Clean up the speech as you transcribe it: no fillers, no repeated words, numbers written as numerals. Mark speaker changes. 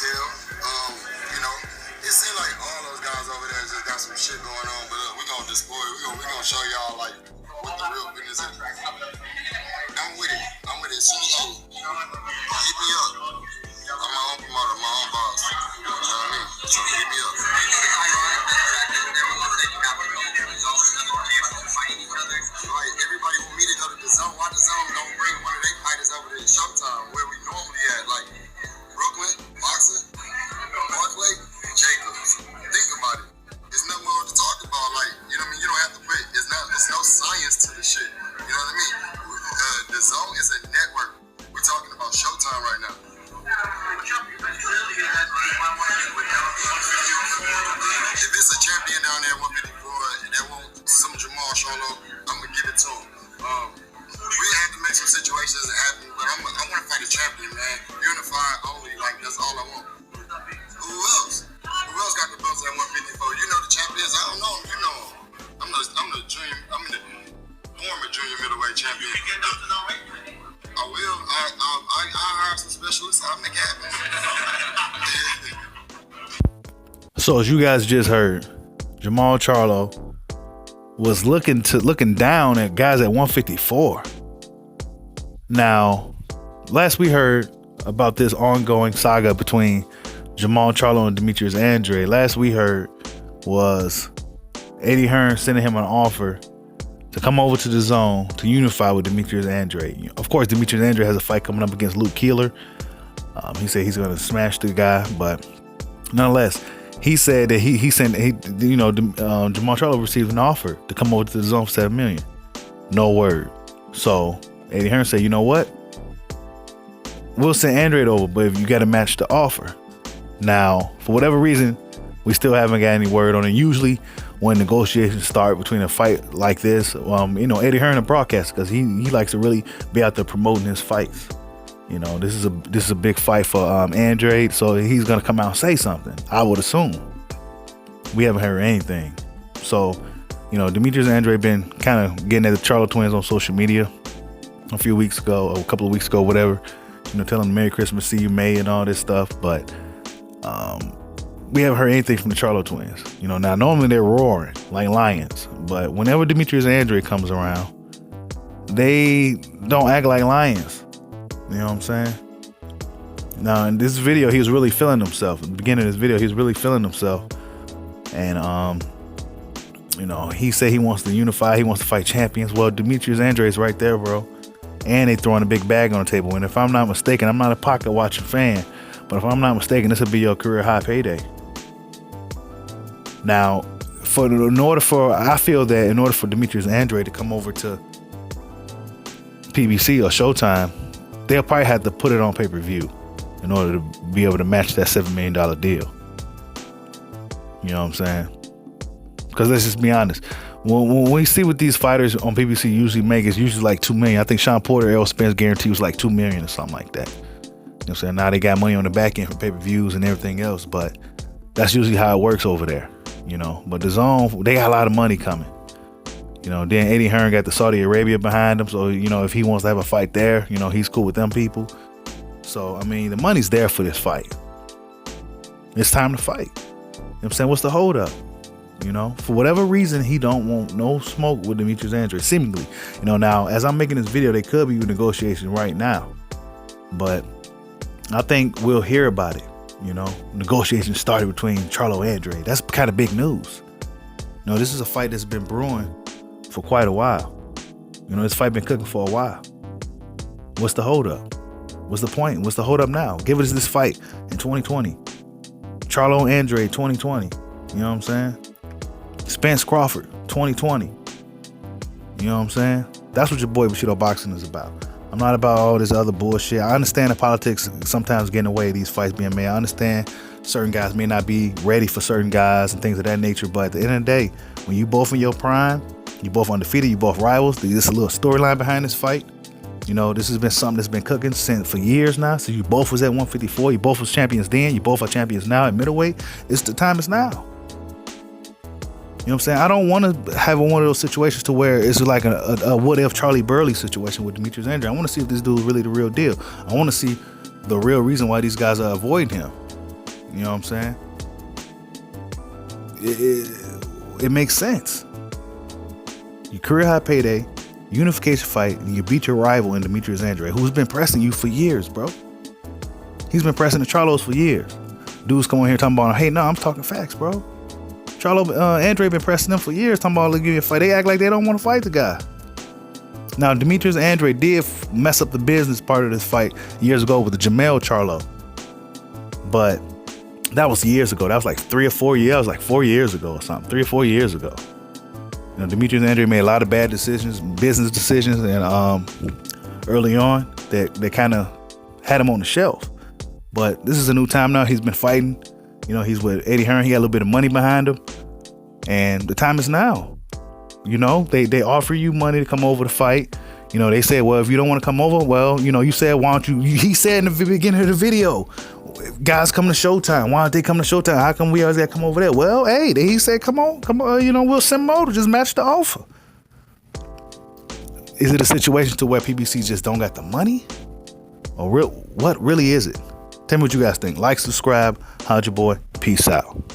Speaker 1: tell. You know, it seems like all those guys over there just got some shit going on, but we're gonna display it. We're gonna show y'all like what the real business is. I'm with it. CEO, hit me up. I'm my own promoter, my own boss. You know what I mean? So hit me up. Like everybody want me to go to the zone. Why the zone don't bring one of their fighters over to Showtime where we normally at? Like Brooklyn, Boxing, Parkway, Jacobs. Think about it. There's nothing more to talk about. Like, you know what I mean? You don't have to put, there's no science to the shit. You know what I mean? The zone is a network. We're talking about Showtime right now. If it's a champion down there at 154 that want some Jermall Charlo, I'm gonna give it to him. We had to make some situations happen, but I want to fight a champion, man. Unified only, like that's all I want. Who else? Who else got the belts at 154? You know the champions. I don't know them. You know them. I'm the former junior middleweight champion. You get those already? I will. I hire some specialists. I'll make it happen.
Speaker 2: So as you guys just heard, Jermall Charlo was looking down at guys at 154. Now, last we heard about this ongoing saga between Jermall Charlo and Demetrius Andrade, last we heard was Eddie Hearn sending him an offer to come over to the zone to unify with Demetrius Andrade. Of course, Demetrius Andrade has a fight coming up against Luke Keeler. He said he's going to smash the guy, but nonetheless, he said that Jermall Charlo received an offer to come over to the zone for $7 million. No word. So Eddie Hearn said, you know what? We'll send Andrade over, but if you got to match the offer. Now, for whatever reason, we still haven't got any word on it. Usually, when negotiations start between a fight like this, Eddie Hearn, a broadcaster, because he likes to really be out there promoting his fights. You know, this is a big fight for Andrade, so he's gonna come out and say something. I would assume. We haven't heard anything. So, Demetrius Andrade been kind of getting at the Charlo twins on social media a few weeks ago, or a couple of weeks ago, whatever. Telling them Merry Christmas, see you May, and all this stuff. But we haven't heard anything from the Charlo twins. Now normally they're roaring like lions, but whenever Demetrius Andrade comes around, they don't act like lions. You know what I'm saying? Now in this video, he was really feeling himself. At the beginning of this video, he was really feeling himself. And he said he wants to unify, he wants to fight champions. Well, Demetrius Andrade's right there, bro. And they throwing a big bag on the table. And if I'm not mistaken, I'm not a pocket watching fan, but if I'm not mistaken, this will be your career high payday. Now, I feel that in order for Demetrius Andrade to come over to PBC or Showtime, they'll probably have to put it on pay-per-view in order to be able to match that $7 million deal. You know what I'm saying? Because let's just be honest. When we see what these fighters on PBC usually make, it's usually like $2 million. I think Sean Porter, Errol Spence guarantee was like $2 million or something like that. You know what I'm saying? Now they got money on the back end for pay-per-views and everything else, but that's usually how it works over there. But the zone, they got a lot of money coming. Then Eddie Hearn got the Saudi Arabia behind him. So, if he wants to have a fight there, he's cool with them people. So, the money's there for this fight. It's time to fight. You know what I'm saying? What's the hold up? For whatever reason, he don't want no smoke with Demetrius Andrade, seemingly. Now, as I'm making this video, they could be in negotiation right now. But I think we'll hear about it. Negotiations started between Charlo and Andrade. That's kind of big news. This is a fight that's been brewing for quite a while. This fight been cooking for a while. What's the hold up? What's the point? What's the hold up now? Give us this fight in 2020. Charlo and Andrade 2020. You know what I'm saying? Spence Crawford 2020. You know what I'm saying? That's what your boy Bushido Boxing is about. I'm not about all this other bullshit. I understand the politics sometimes get in the way of these fights being made. I understand certain guys may not be ready for certain guys and things of that nature, but at the end of the day, when you both in your prime, you both undefeated, you both rivals, there's a little storyline behind this fight. This has been something that's been cooking for years now. So you both was at 154, you both was champions then, you both are champions now at middleweight. The time is now. You know what I'm saying? I don't want to have one of those situations to where it's like a what if Charlie Burley situation with Demetrius Andrade. I want to see if this dude is really the real deal. I want to see the real reason why these guys are avoiding him. You know what I'm saying? It makes sense. Your career high payday, unification fight, and you beat your rival in Demetrius Andrade, who's been pressing you for years, bro. He's been pressing the Charlos for years. Dudes come on here talking about, hey, no, I'm talking facts, bro. Charlo, Andrade been pressing them for years, talking about, let's give you a fight. They act like they don't want to fight the guy. Now, Demetrius Andrade did mess up the business part of this fight years ago with the Jermall Charlo. But that was years ago. That was like 3 or 4 years. That was like 4 years ago or something. 3 or 4 years ago. You know, Demetrius Andrade made a lot of bad decisions, business decisions, and early on that kind of had him on the shelf. But this is a new time now. He's been fighting. You know, he's with Eddie Hearn. He got a little bit of money behind him. And the time is now. You know, they offer you money to come over to fight. You know, they say, well, if you don't want to come over, well, you know, you said, why don't you? He said in the beginning of the video, guys come to Showtime. Why don't they come to Showtime? How come we always got to come over there? Well, hey, he said, come on, you know, we'll send them over. Just match the offer. Is it a situation to where PBC just don't got the money? Or what really is it? Tell me what you guys think. Like, subscribe. How'd your boy? Peace out.